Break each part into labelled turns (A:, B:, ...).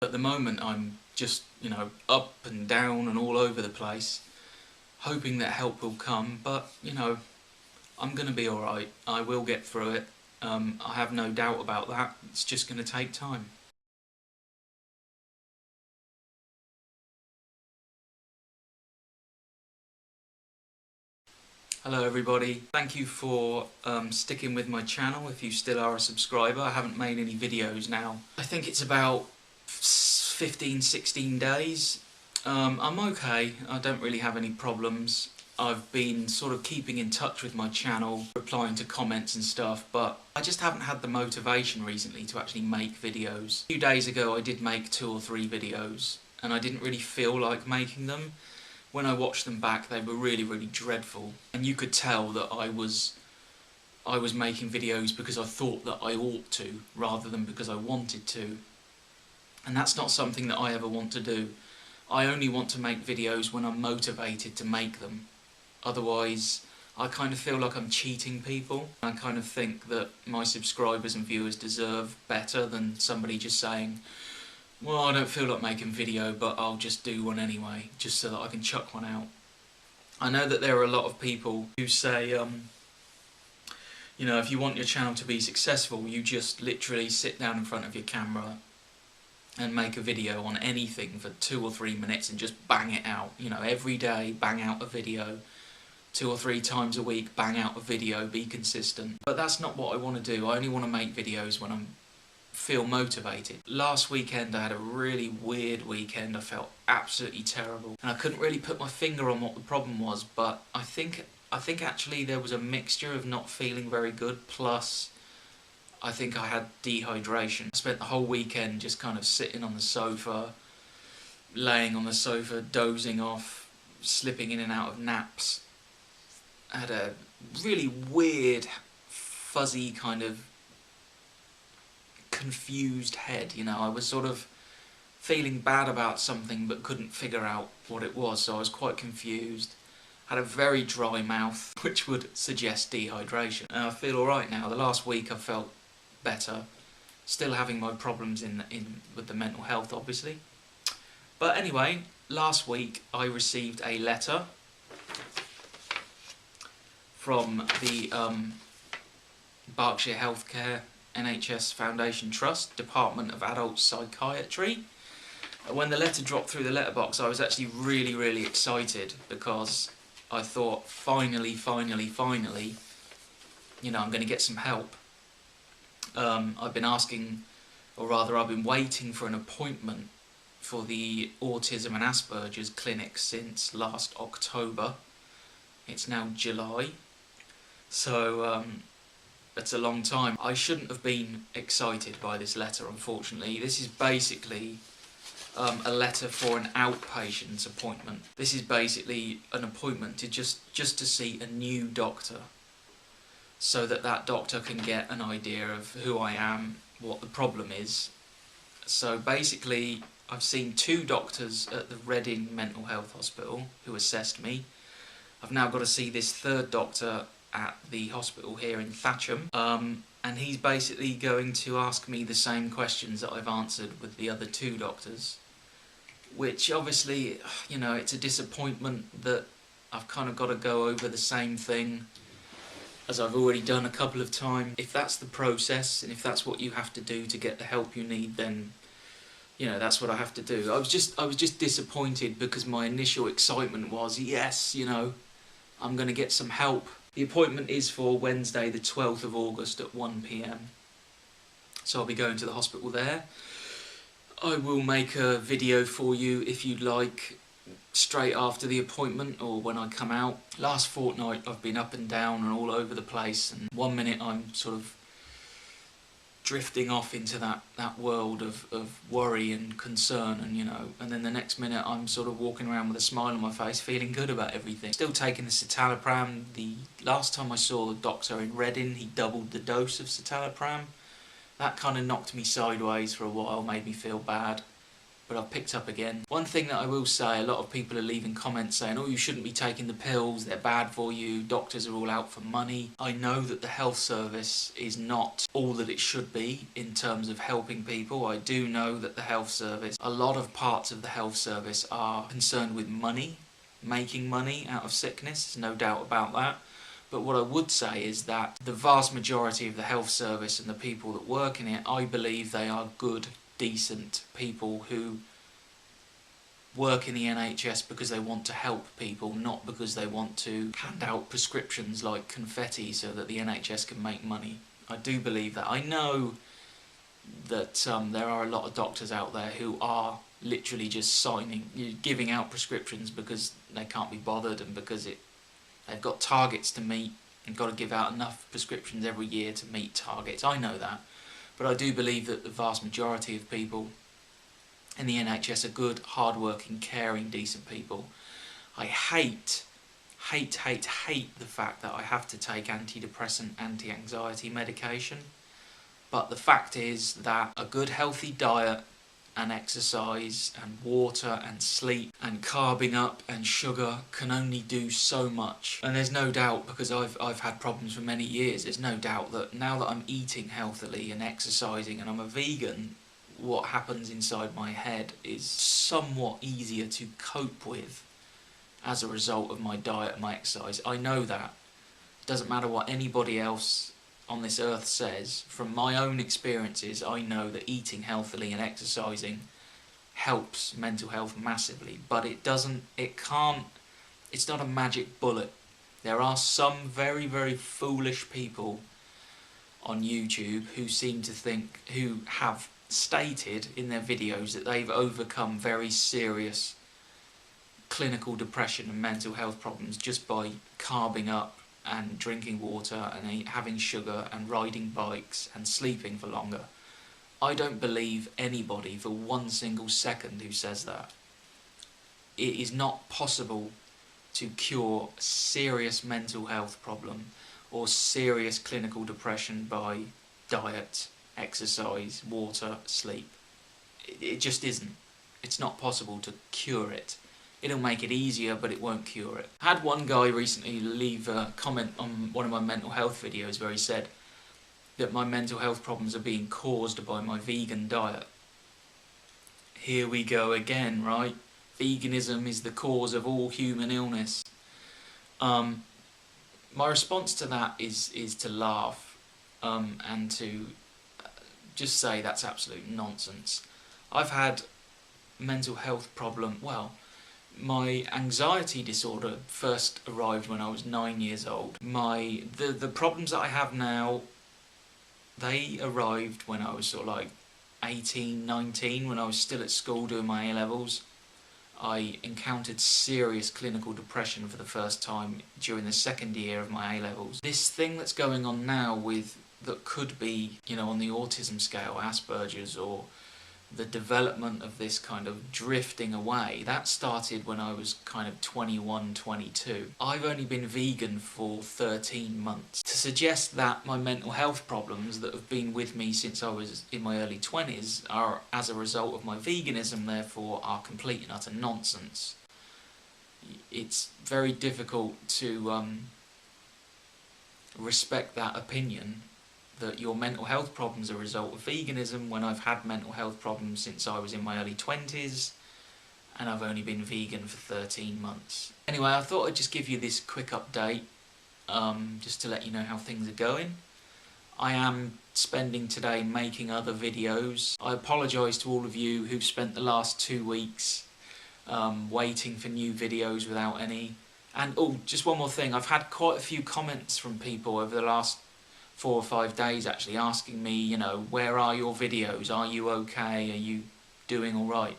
A: At the moment I'm just, up and down and all over the place, hoping that help will come, but, I'm going to be alright. I will get through it. I have no doubt about that. It's just going to take time. Hello everybody, thank you for sticking with my channel if you still are a subscriber. I haven't made any videos now. I think it's about 15-16 days. I'm okay, I don't really have any problems. I've been sort of keeping in touch with my channel, replying to comments and stuff, but I just haven't had the motivation recently to actually make videos. A few days ago I did make 2 or 3 videos and I didn't really feel like making them. When I watched them back, they were really, really dreadful. And you could tell that I was making videos because I thought that I ought to, rather than because I wanted to. And that's not something that I ever want to do. I only want to make videos when I'm motivated to make them. Otherwise, I kind of feel like I'm cheating people. I kind of think that my subscribers and viewers deserve better than somebody just saying, well, I don't feel like making video, but I'll just do one anyway, just so that I can chuck one out. I know that there are a lot of people who say, if you want your channel to be successful, you just literally sit down in front of your camera and make a video on anything for 2 or 3 minutes and just bang it out. Every day, bang out a video. 2 or 3 times a week, bang out a video, be consistent. But that's not what I want to do. I only want to make videos when I feel motivated. Last weekend I had a really weird weekend. I felt absolutely terrible and I couldn't really put my finger on what the problem was, but I think actually there was a mixture of not feeling very good, plus I think I had dehydration. I spent the whole weekend just kind of sitting on the sofa, laying on the sofa, dozing off, slipping in and out of naps. I had a really weird, fuzzy kind of confused head, I was sort of feeling bad about something but couldn't figure out what it was, so I was quite confused. Had a very dry mouth, which would suggest dehydration. I feel alright now. The last week I felt better. Still having my problems with the mental health, obviously. But anyway, last week I received a letter from the Berkshire Healthcare NHS Foundation Trust, Department of Adult Psychiatry. When the letter dropped through the letterbox, I was actually really, really excited because I thought, finally, I'm going to get some help. I've been asking, or rather I've been waiting for an appointment for the Autism and Aspergers clinic since last October. It's now July, so it's a long time. I shouldn't have been excited by this letter, unfortunately. This is basically a letter for an outpatient appointment. This is basically an appointment to just to see a new doctor, so that doctor can get an idea of who I am, what the problem is. So basically, I've seen 2 doctors at the Reading Mental Health Hospital who assessed me. I've now got to see this 3rd doctor at the hospital here in Thatcham, and he's basically going to ask me the same questions that I've answered with the other 2 doctors, which obviously, it's a disappointment that I've kind of got to go over the same thing as I've already done a couple of times. If that's the process, and if that's what you have to do to get the help you need, then that's what I have to do. I was just disappointed because my initial excitement was, yes, I'm going to get some help. The appointment is for Wednesday the 12th of August at 1 PM. So I'll be going to the hospital there. I will make a video for you if you'd like, straight after the appointment or when I come out. Last fortnight I've been up and down and all over the place, and one minute I'm sort of drifting off into that world of worry and concern, and then the next minute I'm sort of walking around with a smile on my face, feeling good about everything. Still taking the citalopram. The last time I saw the doctor in Reading, he doubled the dose of citalopram. That kind of knocked me sideways for a while, made me feel bad. but I've picked up again. One thing that I will say, a lot of people are leaving comments saying, oh, you shouldn't be taking the pills, they're bad for you, doctors are all out for money. I know that the health service is not all that it should be in terms of helping people. I do know that the health service, a lot of parts of the health service are concerned with money, making money out of sickness, there's no doubt about that. But what I would say is that the vast majority of the health service and the people that work in it, I believe they are good, decent people who work in the NHS because they want to help people, not because they want to hand out prescriptions like confetti so that the NHS can make money. I do believe that. I know that there are a lot of doctors out there who are literally just giving out prescriptions because they can't be bothered and because they've got targets to meet and got to give out enough prescriptions every year to meet targets. I know that. But I do believe that the vast majority of people in the NHS are good, hard-working, caring, decent people. I hate the fact that I have to take antidepressant, anti-anxiety medication. But the fact is that a good healthy diet and exercise and water and sleep and carbing up and sugar can only do so much. And there's no doubt, because I've had problems for many years, there's no doubt that now that I'm eating healthily and exercising and I'm a vegan, what happens inside my head is somewhat easier to cope with as a result of my diet and my exercise. I know that. It doesn't matter what anybody else on this earth says. From my own experiences, I know that eating healthily and exercising helps mental health massively, but it's not a magic bullet. There are some very, very foolish people on YouTube who have stated in their videos that they've overcome very serious clinical depression and mental health problems just by carbing up and drinking water and having sugar and riding bikes and sleeping for longer. I don't believe anybody for one single second who says that. It is not possible to cure serious mental health problem or serious clinical depression by diet, exercise, water, sleep. It just isn't. It's not possible to cure it. It'll make it easier, but it won't cure it. I had one guy recently leave a comment on one of my mental health videos where he said that my mental health problems are being caused by my vegan diet. Here we go again, right? Veganism is the cause of all human illness. My response to that is to laugh and to just say that's absolute nonsense. I've had mental health problem, my anxiety disorder first arrived when I was 9 years old. The problems that I have now, they arrived when I was sort of like 18, 19, when I was still at school doing my A-levels. I encountered serious clinical depression for the first time during the second year of my A-levels. This thing that's going on now that could be, on the autism scale, Aspergers, or the development of this kind of drifting away, that started when I was kind of 21, 22. I've only been vegan for 13 months. To suggest that my mental health problems that have been with me since I was in my early 20s are as a result of my veganism, therefore, are complete and utter nonsense. It's very difficult to respect that opinion, that your mental health problems are a result of veganism, when I've had mental health problems since I was in my early 20s and I've only been vegan for 13 months. Anyway, I thought I'd just give you this quick update just to let you know how things are going. I am spending today making other videos. I apologise to all of you who've spent the last 2 weeks waiting for new videos without any. And just one more thing, I've had quite a few comments from people over the last 4 or 5 days actually asking me, where are your videos? Are you okay? Are you doing all right?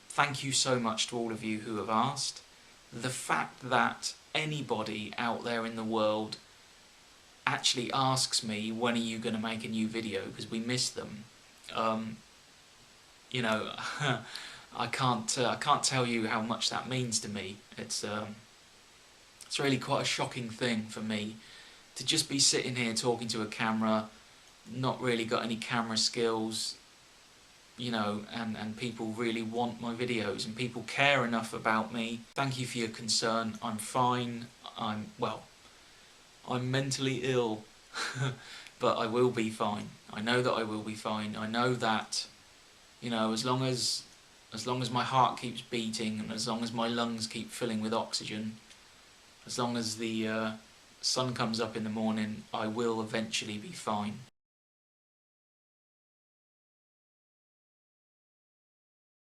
A: Thank you so much to all of you who have asked. The fact that anybody out there in the world actually asks me, when are you going to make a new video, because we miss them, I can't tell you how much that means to me. It's really quite a shocking thing for me to just be sitting here talking to a camera, not really got any camera skills, you know, and people really want my videos and people care enough about me. Thank you for your concern. I'm fine. I'm mentally ill, but I will be fine. I know that I will be fine. I know that, you know, as long as my heart keeps beating and as long as my lungs keep filling with oxygen, as long as the sun comes up in the morning, I will eventually be fine.